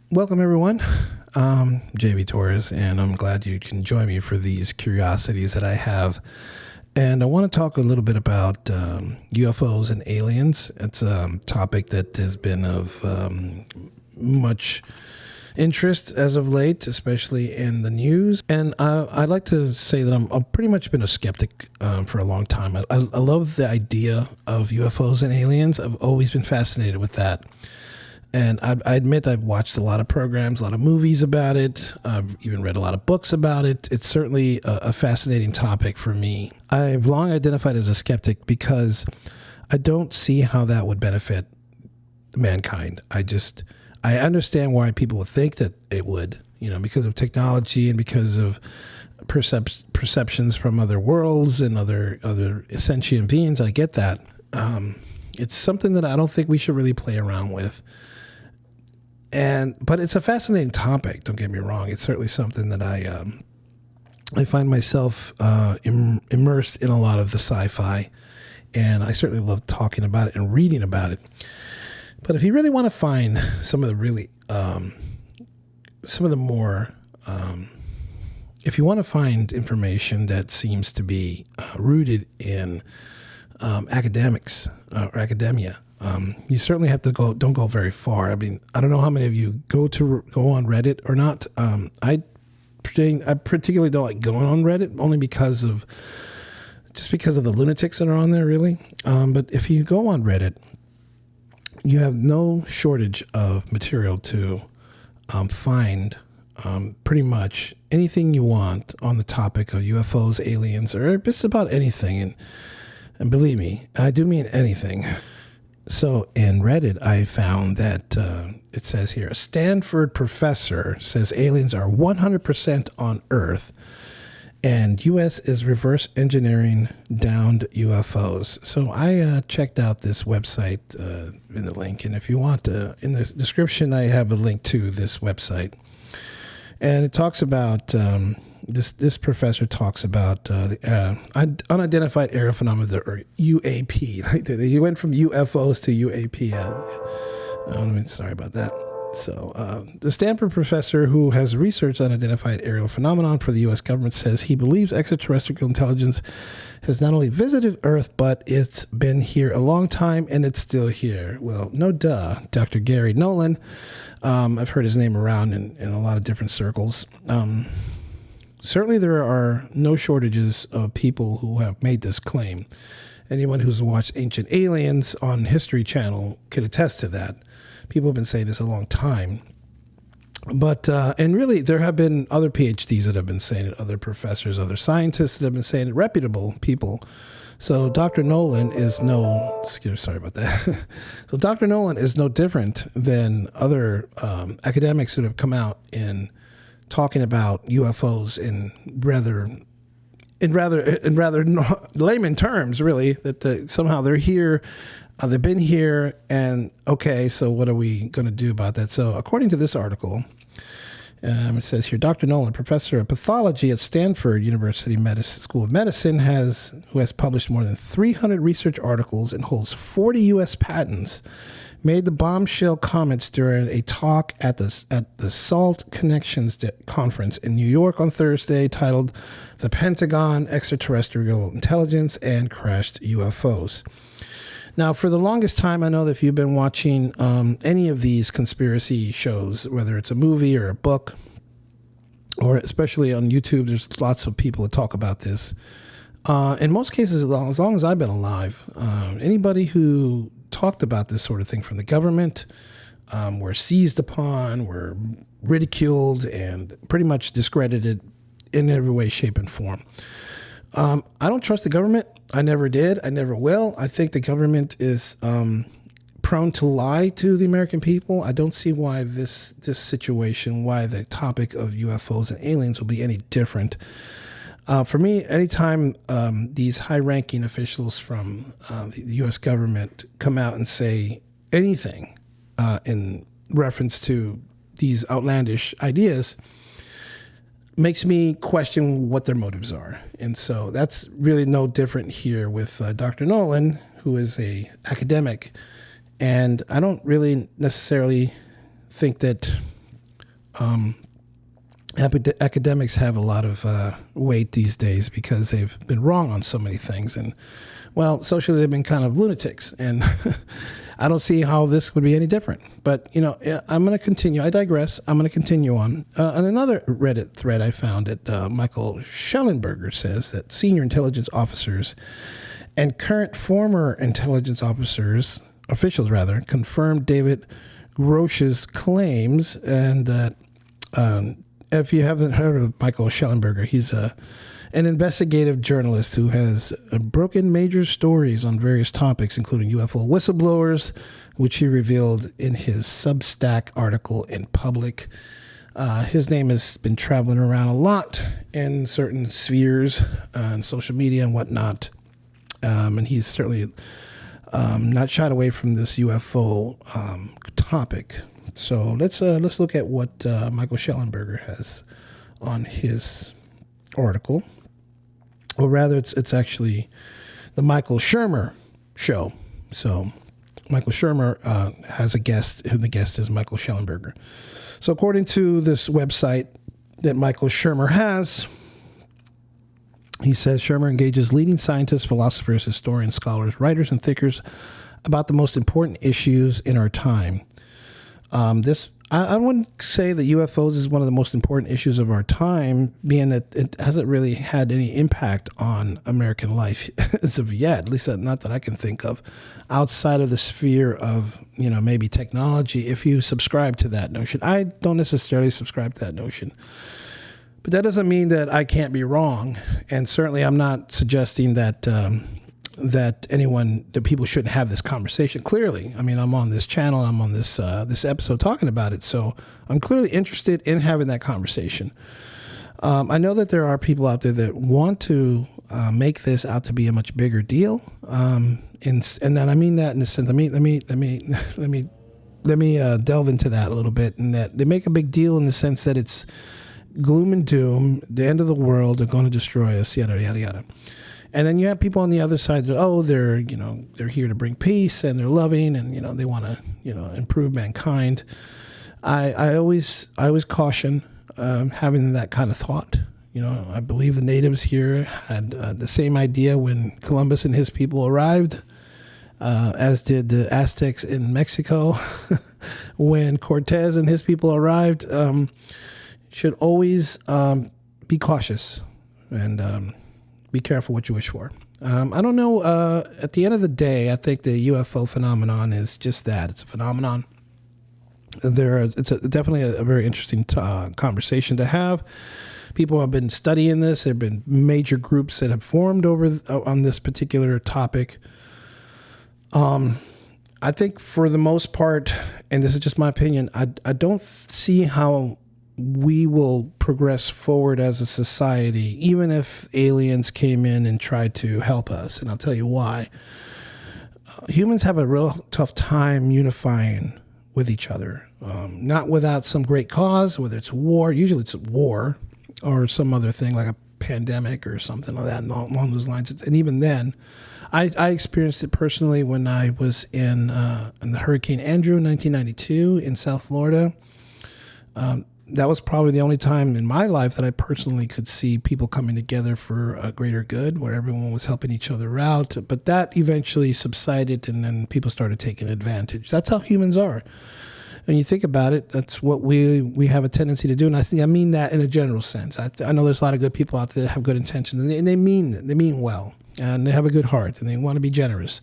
Welcome, everyone. JV Torres, and I'm glad you can join me for these curiosities that I have. And I want to talk a little bit about UFOs and aliens. It's a topic that has been of much interest as of late, especially in the news. And I'd like to say that I've pretty much been a skeptic for a long time. I love the idea of UFOs and aliens. I've always been fascinated with that. And I admit I've watched a lot of programs, a lot of movies about it. I've even read a lot of books about it. It's certainly a fascinating topic for me. I've long identified as a skeptic because I don't see how that would benefit mankind. I understand why people would think that it would, because of technology and because of perceptions from other worlds and other sentient beings. I get that. It's something that I don't think we should really play around with. But it's a fascinating topic. Don't get me wrong. It's certainly something that I find myself immersed in a lot of the sci-fi, and I certainly love talking about it and reading about it. But if you really want to find some of the really, if you want to find information that seems to be rooted in academics or academia. You certainly have to don't go very far. I mean, I don't know how many of you go on Reddit or not. I particularly don't like going on Reddit only because of the lunatics that are on there, really. But if you go on Reddit, you have no shortage of material to find pretty much anything you want on the topic of UFOs, aliens, or just about anything. And believe me, I do mean anything. So in Reddit, I found that it says here, a Stanford professor says aliens are 100% on Earth, and U.S. is reverse engineering downed UFOs. So I checked out this website in the link, and if you want, in the description, I have a link to this website. And it talks about... This professor talks about the unidentified aerial phenomena, or UAP. He went from UFOs to UAP. Sorry about that. So the Stanford professor, who has researched unidentified aerial phenomenon for the U.S. government, says he believes extraterrestrial intelligence has not only visited Earth, but it's been here a long time, and it's still here. Well, no duh. Dr. Gary Nolan, I've heard his name around in a lot of different circles. Certainly, there are no shortages of people who have made this claim. Anyone who's watched Ancient Aliens on History Channel could attest to that. People have been saying this a long time. But, and really, there have been other PhDs that have been saying it, other professors, other scientists that have been saying it, reputable people. So Dr. Nolan is sorry about that. So Dr. Nolan is no different than other academics who have come out in talking about UFOs in rather layman terms, really, that somehow they're here, they've been here, and okay, so what are we going to do about that? So according to this article, it says here, Dr. Nolan, professor of pathology at Stanford University School of Medicine, who has published more than 300 research articles and holds 40 U.S. patents, made the bombshell comments during a talk at the SALT Connections conference in New York on Thursday, titled "The Pentagon, Extraterrestrial Intelligence, and Crashed UFOs." Now, for the longest time, I know that if you've been watching any of these conspiracy shows, whether it's a movie or a book, or especially on YouTube, there's lots of people that talk about this. In most cases, as long as I've been alive, anybody who talked about this sort of thing from the government were seized upon, were ridiculed, and pretty much discredited in every way, shape, and form. I don't trust the government. I never did. I never will. I think the government is prone to lie to the American people. I don't see why this situation, why the topic of UFOs and aliens will be any different. For me, anytime these high-ranking officials from the U.S. government come out and say anything in reference to these outlandish ideas, makes me question what their motives are. And so that's really no different here with Dr. Nolan, who is a academic. And I don't really necessarily think that Academics have a lot of weight these days because they've been wrong on so many things. And, well, socially, they've been kind of lunatics. And I don't see how this would be any different. But, I'm going to continue. I digress. I'm going to continue on. On another Reddit thread I found that Michael Schellenberger says that senior intelligence officers and current former intelligence officials, confirmed David Grosch's claims, and that if you haven't heard of Michael Schellenberger, he's an investigative journalist who has broken major stories on various topics, including UFO whistleblowers, which he revealed in his Substack article in public. His name has been traveling around a lot in certain spheres on social media and whatnot. And he's certainly not shied away from this UFO topic. So let's look at what Michael Schellenberger has on his article, or rather, it's actually the Michael Shermer show. So Michael Shermer has a guest, and the guest is Michael Schellenberger. So according to this website that Michael Shermer has, he says Shermer engages leading scientists, philosophers, historians, scholars, writers, and thinkers about the most important issues in our time. I wouldn't say that UFOs is one of the most important issues of our time, being that it hasn't really had any impact on American life as of yet, at least not that I can think of, outside of the sphere of, maybe technology, if you subscribe to that notion. I don't necessarily subscribe to that notion. But that doesn't mean that I can't be wrong. And certainly I'm not suggesting that that people shouldn't have this conversation. Clearly, I mean, I'm on this channel, I'm on this episode talking about it, so I'm clearly interested in having that conversation. I know that there are people out there that want to make this out to be a much bigger deal, and then I mean that in the sense. Let me delve into that a little bit, and that they make a big deal in the sense that it's gloom and doom, the end of the world, they're going to destroy us, yada yada yada. And then you have people on the other side that, they're here to bring peace and they're loving and, they want to, improve mankind. I always caution having that kind of thought. I believe the natives here had the same idea when Columbus and his people arrived, as did the Aztecs in Mexico when Cortez and his people arrived. Should always be cautious and be careful what you wish for. I don't know. At the end of the day, I think the UFO phenomenon is just that. It's a phenomenon. It's definitely a very interesting conversation to have. People have been studying this. There have been major groups that have formed on this particular topic. I think for the most part, and this is just my opinion, I don't see how we will progress forward as a society, even if aliens came in and tried to help us. And I'll tell you why. Humans have a real tough time unifying with each other, not without some great cause, whether it's war. Usually it's war or some other thing like a pandemic or something like that along those lines. And even then, I experienced it personally when I was in the Hurricane Andrew in 1992 in South Florida. That was probably the only time in my life that I personally could see people coming together for a greater good, where everyone was helping each other out. But that eventually subsided, and then people started taking advantage. That's how humans are. When you think about it, that's what we have a tendency to do. And I mean that in a general sense. I know there's a lot of good people out there that have good intentions, and they mean well, and they have a good heart, and they want to be generous.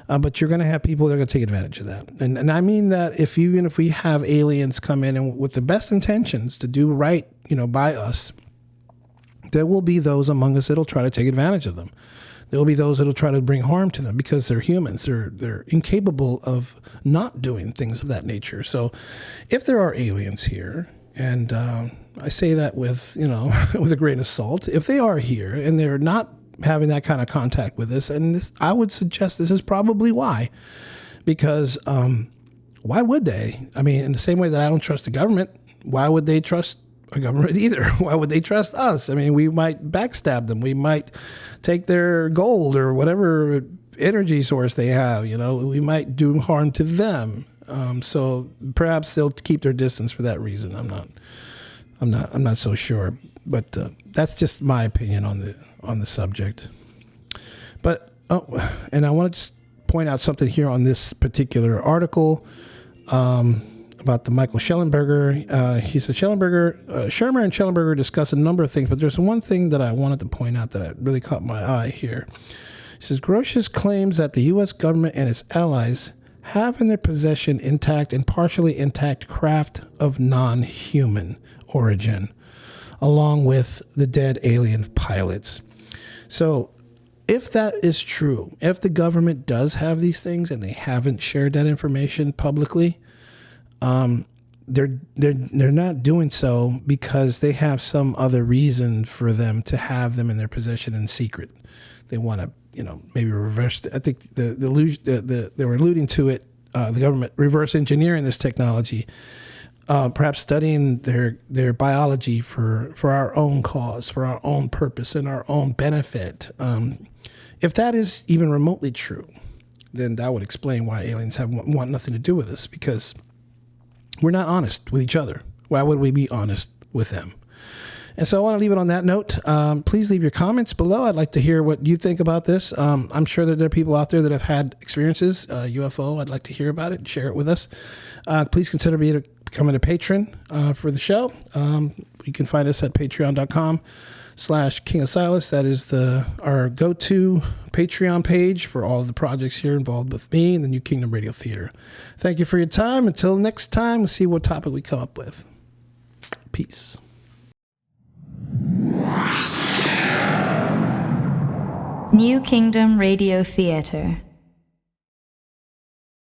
But you're going to have people that are going to take advantage of that. And I mean that even if we have aliens come in and with the best intentions to do right, by us, there will be those among us that'll try to take advantage of them. There will be those that'll try to bring harm to them because they're humans. They're incapable of not doing things of that nature. So if there are aliens here, and I say that with, with a grain of salt, if they are here and they're not having that kind of contact with us, and I would suggest this is probably why, because why would they? I mean, in the same way that I don't trust the government, why would they trust a government either? Why would they trust us? I mean, we might backstab them. We might take their gold or whatever energy source they have. We might do harm to them. So perhaps they'll keep their distance for that reason. I'm not so sure, but that's just my opinion on the subject. But and I want to just point out something here on this particular article about the Michael Schellenberger. He said Shermer and Schellenberger discuss a number of things, but there's one thing that I wanted to point out that really caught my eye here. He says Grotius claims that the U.S. government and its allies have in their possession intact and partially intact craft of non-human origin, along with the dead alien pilots. So if that is true, if the government does have these things and they haven't shared that information publicly, they're not doing so because they have some other reason for them to have them in their possession in secret. They want to, maybe reverse. I think they were alluding to it. The government reverse engineering this technology, perhaps studying their biology for our own cause, for our own purpose, and our own benefit. If that is even remotely true, then that would explain why aliens want nothing to do with us, because we're not honest with each other. Why would we be honest with them? And so I want to leave it on that note. Please leave your comments below. I'd like to hear what you think about this. I'm sure that there are people out there that have had experiences, UFO. I'd like to hear about it and share it with us. Please consider becoming a patron for the show. You can find us at patreon.com/King of Silas. That is our go-to Patreon page for all of the projects here involved with me and the New Kingdom Radio Theater. Thank you for your time. Until next time, we'll see what topic we come up with. Peace. New Kingdom Radio Theater.